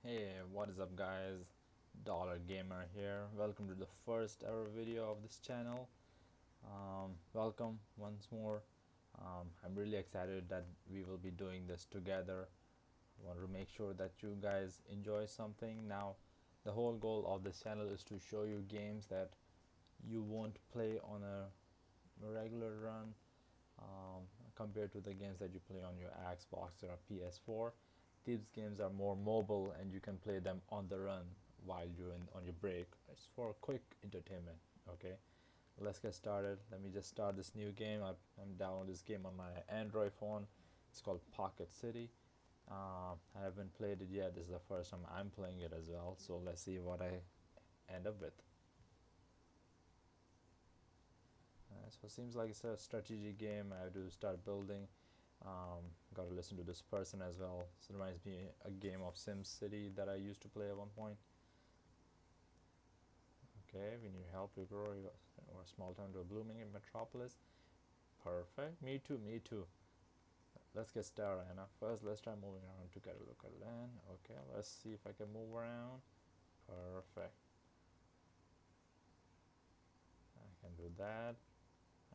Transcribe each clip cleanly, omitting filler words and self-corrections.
Hey, what is up guys? Dollar Gamer here. Welcome to the first ever video of this channel. Welcome once more. I'm really excited that we will be doing this together. I want to make sure that you guys enjoy something. Now, the whole goal of this channel is to show you games that you won't play on a regular run compared to the games that you play on your Xbox or PS4. These games are more mobile and you can play them on the run while you're on your break. It's for quick entertainment. Okay, let's get started. Let me just start this new game. I'm downloading this game on my Android phone. It's called Pocket City. I haven't played it yet. This is the first time I'm playing it as well, so let's see what I end up with. So it seems like it's a strategy game. I have to start building. Got to listen to this person as well. So it reminds me a game of SimCity that I used to play at one point. Okay, we need help to grow our small town to a blooming metropolis. Perfect. Me too, me too. Let's get started, Anna. First, let's try moving around to get a look at land. Okay, let's see if I can move around. Perfect. I can do that.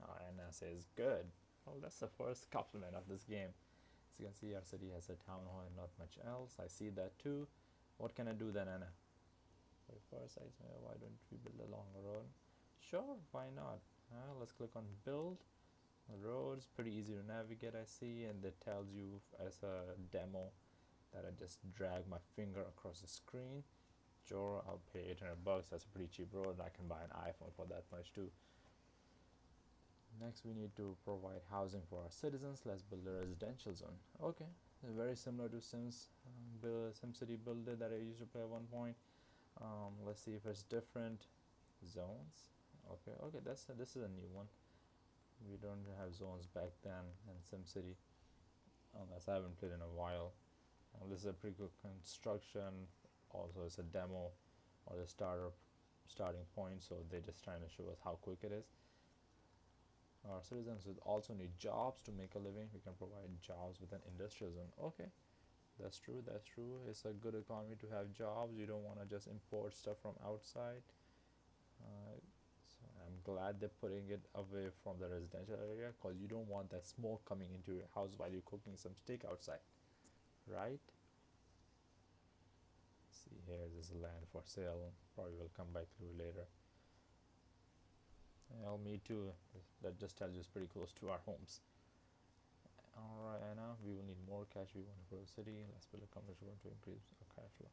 Oh, Anna says good. Well, that's the first compliment of this game. As you can see, our city has a town hall and not much else. I see that too. What can I do then, Anna? First, I say, why don't we build a longer road? Sure, why not? Let's click on build. The road's pretty easy to navigate, I see, and it tells you as a demo that I just drag my finger across the screen. Sure, I'll pay 800 bucks. That's a pretty cheap road. I can buy an iPhone for that much too. Next, we need to provide housing for our citizens. Let's build a residential zone. Okay, very similar to SimCity Buildit that I used to play at one point. Let's see if it's different zones. Okay, this is a new one. We don't have zones back then in SimCity, unless I haven't played in a while. This is a pretty good construction. Also, it's a demo or the starting point, so they're just trying to show us how quick it is. Our citizens would also need jobs to make a living. We can provide jobs with an industrial zone. Okay, that's true. That's true. It's a good economy to have jobs. You don't want to just import stuff from outside. So I'm glad they're putting it away from the residential area because you don't want that smoke coming into your house while you're cooking some steak outside, right? See, here this is land for sale. Probably will come back through later. Well, me too. That just tells you it's pretty close to our homes. Alright, Anna, we will need more cash. We want to grow the city. Let's build a commercial to increase our cash flow.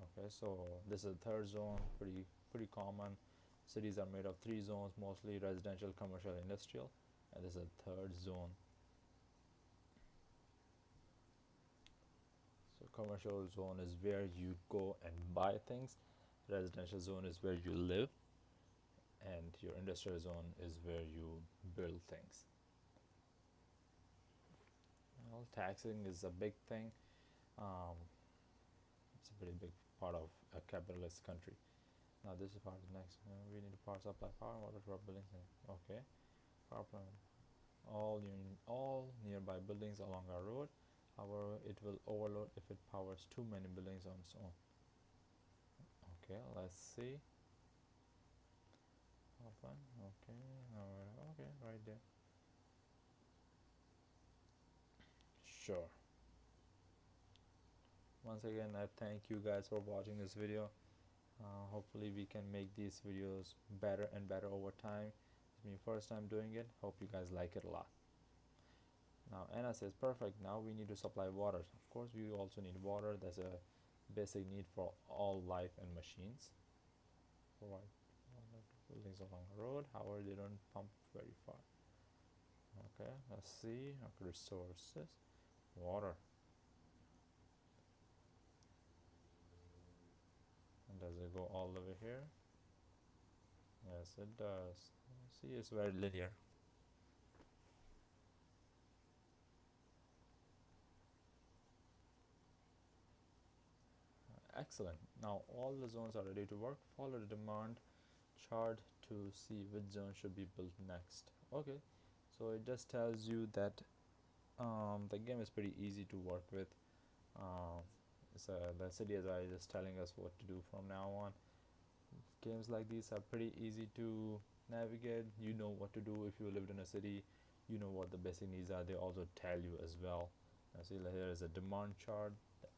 Okay, so this is the third zone, pretty common. Cities are made of three zones, mostly residential, commercial, industrial, and this is a third zone. So commercial zone is where you go and buy things, residential zone is where you live, and your industrial zone is where you build things. Well, taxing is a big thing. It's a pretty big part of a capitalist country. Now this is part of the next. We need to power supply power water to our buildings. Okay, power plant. All nearby buildings along our road. However, it will overload if it powers too many buildings on its own. Okay, let's see. Power plant. Okay, okay, right there. Sure. Once again, I thank you guys for watching this video. Hopefully we can make these videos better and better over time. It's my first time doing it. Hope you guys like it a lot. Now Anna says perfect. Now we need to supply water. Of course we also need water. That's a basic need for all life and machines. Provide buildings along the road. However, they don't pump very far. Okay, let's see. Okay, resources. Water. And does it go all the way here? Yes, it does. See, it's very linear. Excellent. Now all the zones are ready to work. Follow the demand chart to see which zone should be built next. Okay, so it just tells you that the game is pretty easy to work with. So the city is just telling us what to do from now on. Games like these are pretty easy to navigate. You know what to do if you lived in a city. You know what the basic needs are. They also tell you as well. Now see, here is a demand chart.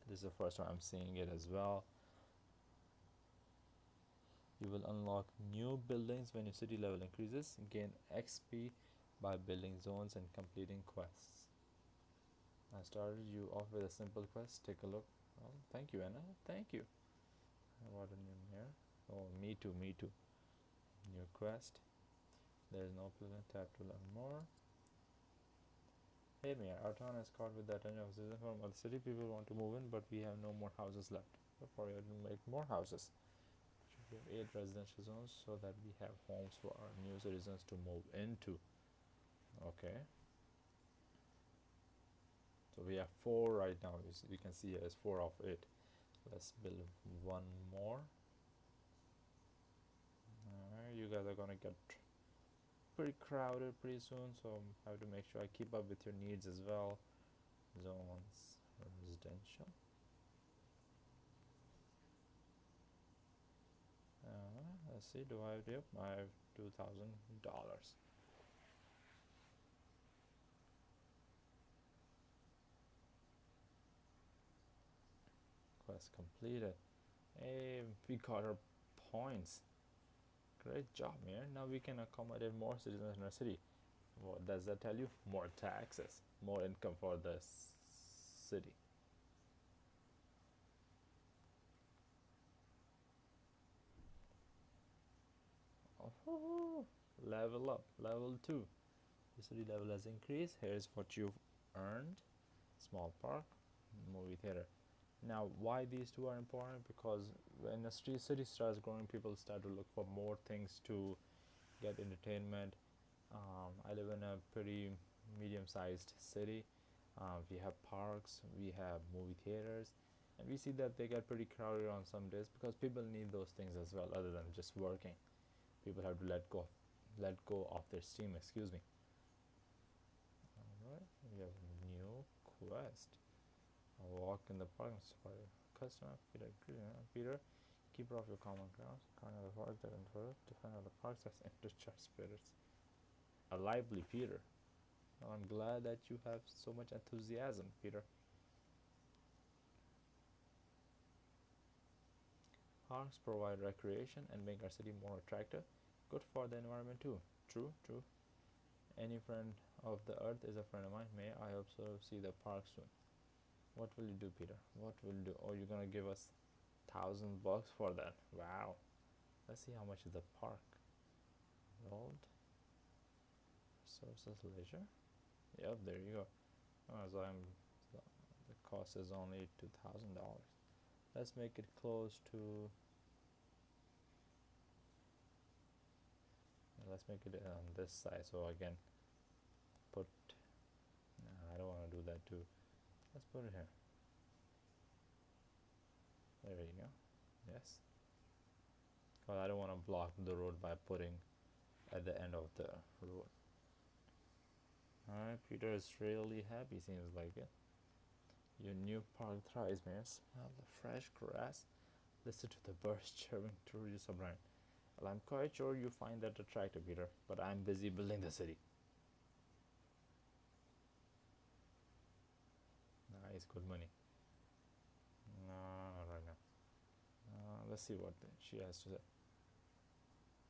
This is the first time I'm seeing it as well. You will unlock new buildings when your city level increases. Gain XP by building zones and completing quests. I started you off with a simple quest. Take a look. Oh, thank you, Anna. Thank you. What a new here. Oh, me too, me too. New quest. There is no plan. Tap to learn more. Hey Mia, our town is caught with the attention of citizens from other city. People want to move in, but we have no more houses left. Therefore, we have to make more houses. We have 8 residential zones so that we have homes for our new citizens to move into. Okay. So we have 4 right now. We can see here is 4 of it. Let's build one more. You guys are gonna get pretty crowded pretty soon, so I have to make sure I keep up with your needs as well. Zones, residential. Let's see, do I have, yep, I have $2,000. Quest completed. Hey, we got our points. Great job, man. Now we can accommodate more citizens in our city. What does that tell you? More taxes, more income for the city. Oh, level up, level 2. The city level has increased. Here's what you've earned. Small park, movie theater. Now, why these two are important? Because when the city starts growing, people start to look for more things to get entertainment. I live in a pretty medium-sized city. We have parks, we have movie theaters, and we see that they get pretty crowded on some days because people need those things as well, other than just working. People have to let go of their steam. Excuse me. All right, we have a new quest. A walk in the park. Sorry, customer Peter, keeper of your common grounds. Kind of the park that intrudes. Defender of the parks has intercharge spirits. A lively Peter. Well, I'm glad that you have so much enthusiasm, Peter. Parks provide recreation and make our city more attractive. Good for the environment too. True, true. Any friend of the earth is a friend of mine. May I hope so see the park soon. What will you do, Peter? What will you do? Oh, you're gonna give us $1,000 for that. Wow. Let's see how much is the park. Rolled. Resources leisure. Yep, there you go. So the cost is only $2,000. Let's make it close to. Let's make it on this side. So again, put. I don't want to do that too. Let's put it here. There you go. Yes. Well, I don't want to block the road by putting at the end of the road. Alright, Peter is really happy, seems like it. Your new park thrives, man. Smell the fresh grass. Listen to the birds chirping through your submarine. Well, I'm quite sure you find that attractive, Peter, but I'm busy building the city. Nice, good money. No, not right now. Let's see what she has to say.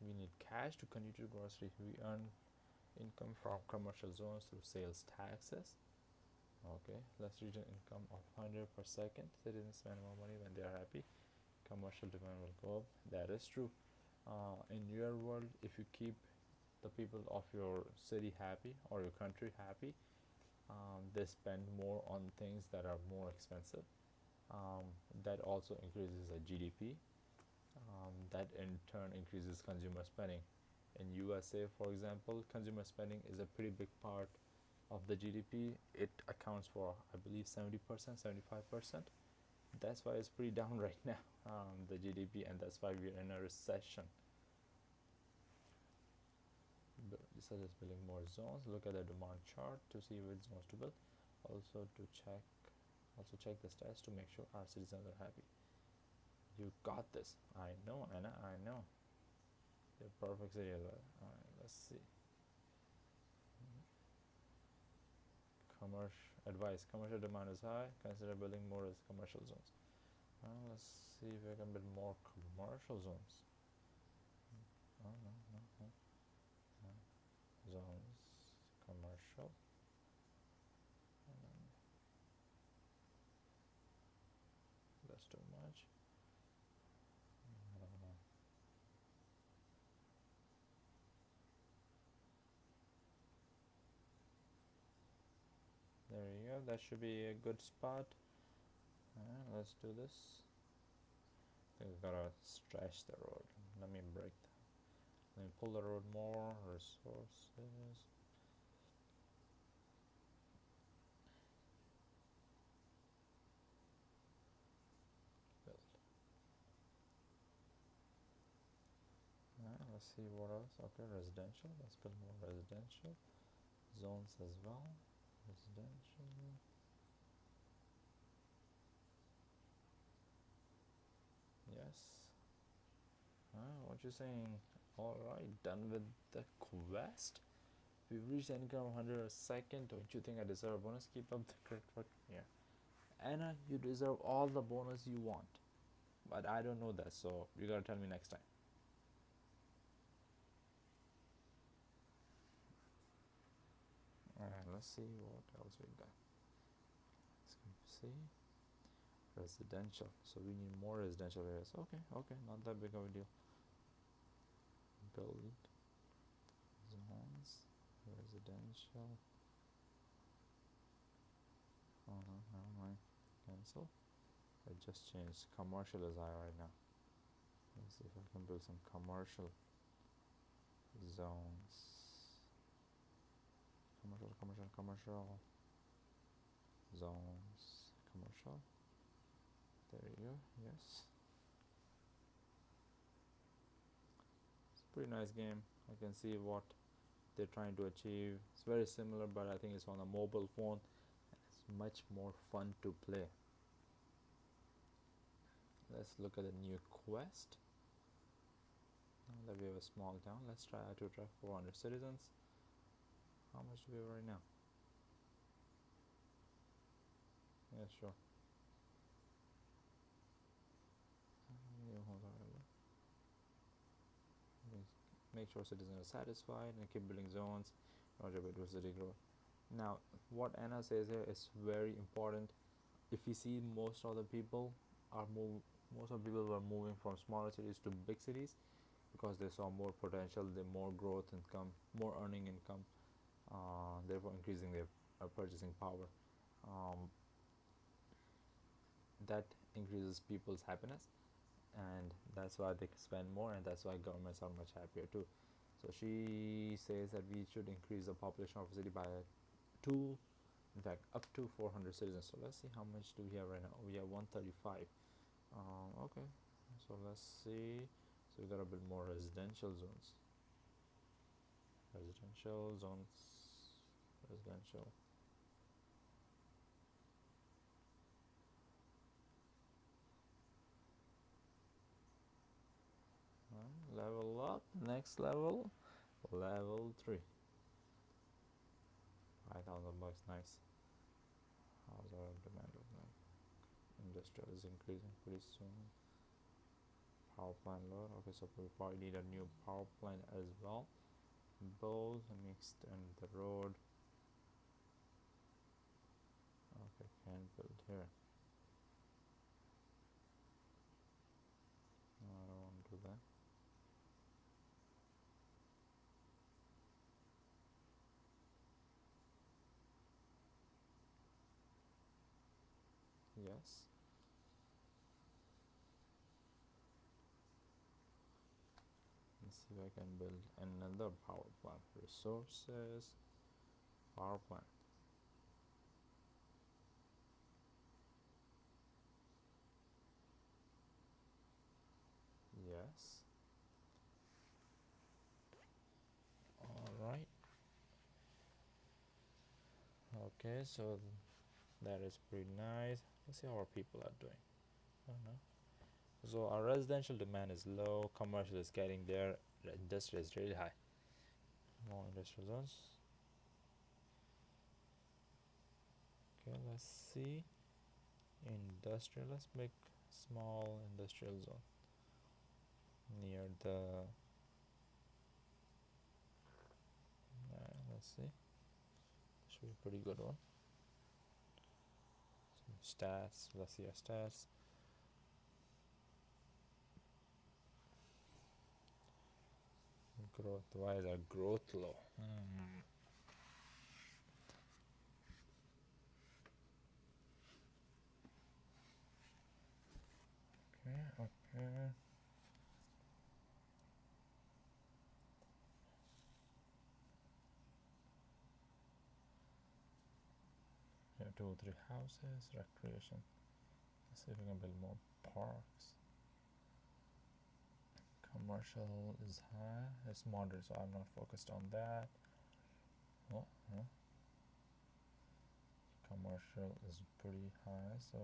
We need cash to continue to grocery. We earn income from commercial zones through sales taxes. Okay, let's reach an income of 100 per second. Citizens spend more money when they are happy. Commercial demand will go up. That is true. In your world, if you keep the people of your city happy or your country happy, they spend more on things that are more expensive. That also increases the GDP. That in turn increases consumer spending. In USA, for example, consumer spending is a pretty big part of the GDP. It accounts for, I believe, 70%, 75%. That's why it's pretty down right now, the GDP, and that's why we're in a recession. Such as building more zones. Look at the demand chart to see which zones to build. Also to check Also check the stats to make sure our citizens are happy. You got this. I know, Anna, I know. You're perfect city as well. Alright, let's see. Advice. Commercial demand is high. Consider building more as commercial zones. Let's see if we can build more commercial zones. Oh, no, no, no. No. Zones. Commercial. That's too much. I don't know. There you go. That should be a good spot. Let's do this. I think we gotta stretch the road. Let me let me pull the road more. Resources. Build. Let's see what else. Okay, residential. Let's build more residential zones as well. Residential. Yes. What you saying? All right, done with the quest. We've reached the income of 100 a second. Don't you think I deserve a bonus? Keep up the great work. Yeah. Anna, you deserve all the bonus you want. But I don't know that, so you gotta tell me next time. Alright, let's see what else we got. Let's see. Residential. So we need more residential areas. Okay, okay, not that big of a deal. Build zones. Residential. Oh no, never mind. Cancel. I just changed. Commercial is high right now. Let's see if I can build some commercial zones. Commercial zones. Commercial. There you go. Yes. It's a pretty nice game. I can see what they're trying to achieve. It's very similar, but I think it's on a mobile phone. It's much more fun to play. Let's look at the new quest. Now that we have a small town, let's try to attract 400 citizens. How much do we have right now? Yeah, sure. Make sure citizens are satisfied and keep building zones in order to reduce city growth. Now, what Anna says here is very important. If we see most of the people were moving from smaller cities to big cities because they saw more potential, more growth income, more earning income, therefore increasing their purchasing power. That increases people's happiness, and that's why they spend more, and that's why governments are much happier too. So she says that we should increase the population of a city by in fact, up to 400 citizens. So let's see how much do we have right now. We have 135. Okay, so let's see. So we gotta build more residential zones. Residential zones. Residential. Level up. Next level. Level 3. 5,000 bucks. Nice. How's our demand look like? Industrial is increasing pretty soon. Power plant load. Okay, so we probably need a new power plant as well. Both. Let me extend the road. Okay, can't build here. No, I don't want to do that. Yes. Let's see if I can build another power plant. Resources. Power plant. Yes. Alright. Okay, so That is pretty nice. Let's see how our people are doing. I don't know. So our residential demand is low, commercial is getting there, industrial is really high. More industrial zones. Okay, let's see. Industrial, let's make small industrial zone near the let's see, should be a pretty good one. Some stats, let's see our stats. Growth, why is our growth low? Okay. Yeah, 2 or 3 houses, recreation. Let's see if we can build more parks. Commercial is high, it's moderate, so I'm not focused on that. Commercial is pretty high, so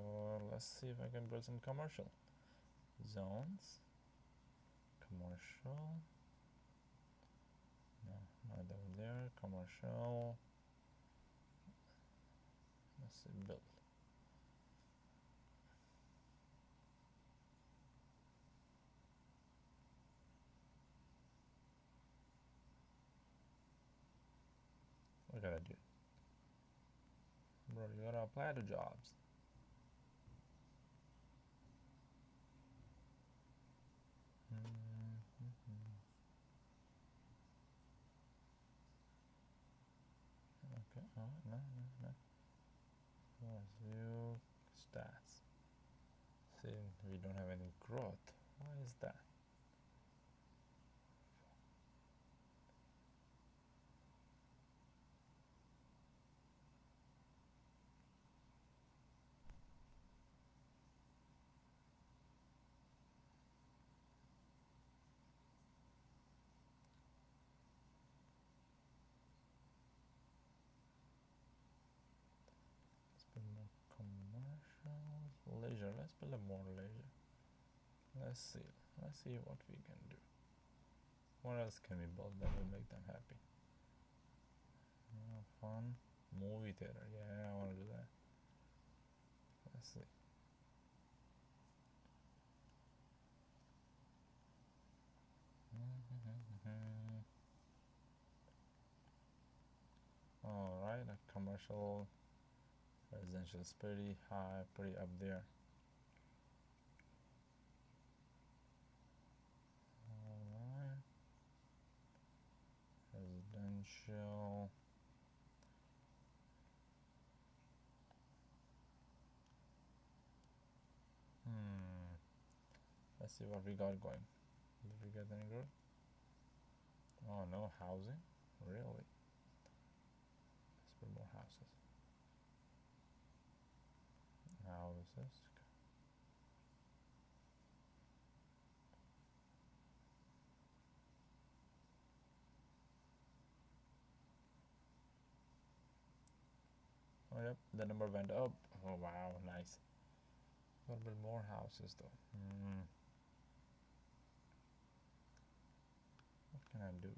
let's see if I can build some commercial zones. Commercial, no, not over there. Commercial, let's see, build. What gotta do? Bro, you gotta apply to jobs. Okay, oh, no. View stats. See, we don't have any growth. Why is that? Leisure, let's build a more leisure. Let's see what we can do. What else can we build that will make them happy? Fun movie theater, yeah, I want to do that. Let's see. Alright, a commercial residential is pretty high, pretty up there. Alright, residential. Let's see what we got going. Did we get any growth? Oh, no housing? Really? Let's put more houses. Oh, yep, the number went up. Oh, wow, nice. Gotta build more houses though. What can I do?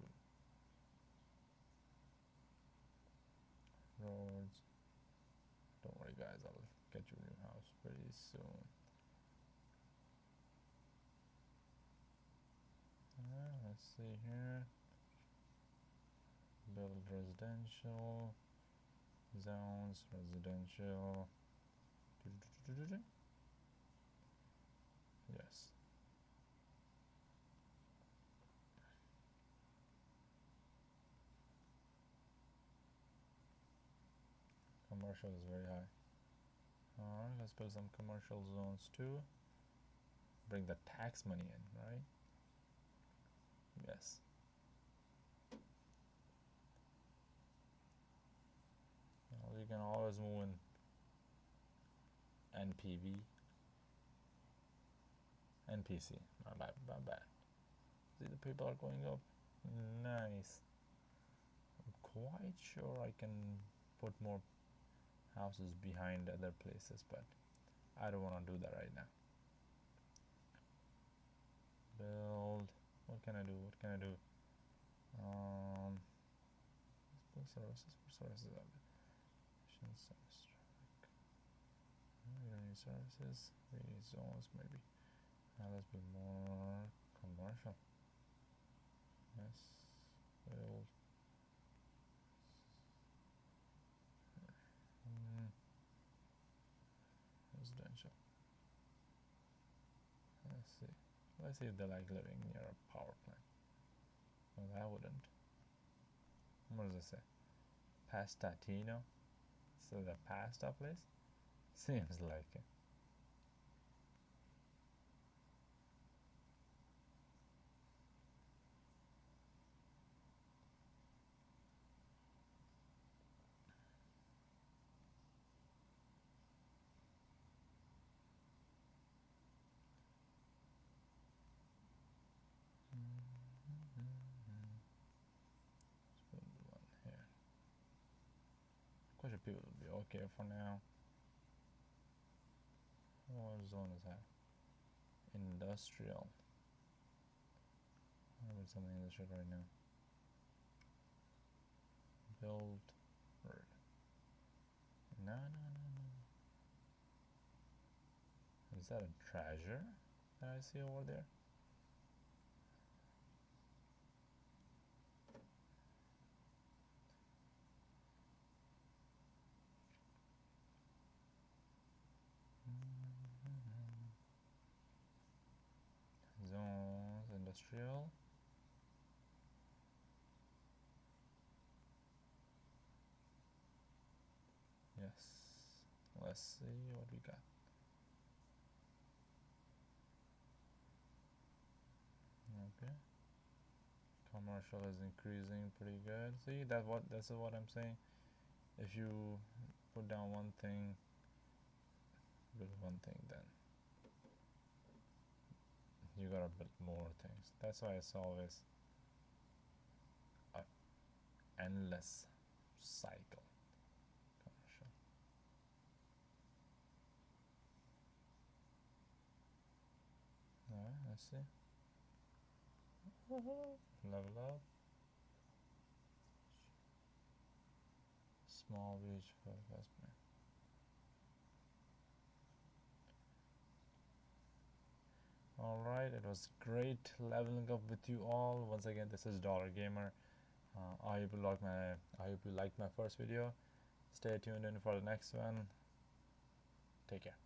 Roads. Don't worry, guys, I'll get you a new house pretty soon. Let's see here. Build residential zones, residential. Yes. Commercial is very high. Alright, let's build some commercial zones too. Bring the tax money in, right? Yes. Well, you can always move in NPV. NPC, my bad. See, the people are going up. Nice. I'm quite sure I can put more houses behind other places, but I don't want to do that right now. Build. What can I do? What can I do? Services. What services are there? Service traffic. We don't need services. We need zones maybe. Now let's be more commercial. Yes. Build. Residential. Let's see if they like living near a power plant. Well, I wouldn't. What does it say? Pastatino? So the pasta place? Seems like it. Quite a few people will be okay for now. What zone is that? Industrial. I'm in something industrial right now. Build. No. Is that a treasure that I see over there? Zones, industrial. Yes. Let's see what we got. Okay. Commercial is increasing pretty good. See, that's what I'm saying. If you put down one thing, build one thing, then you gotta build more things. That's why it's always an endless cycle. Commercial. Alright, let's see. Level up. Small reach for investment. Alright, it was great leveling up with you all. Once again, this is Dollar Gamer. I hope you liked my first video. Stay tuned in for the next one. Take care.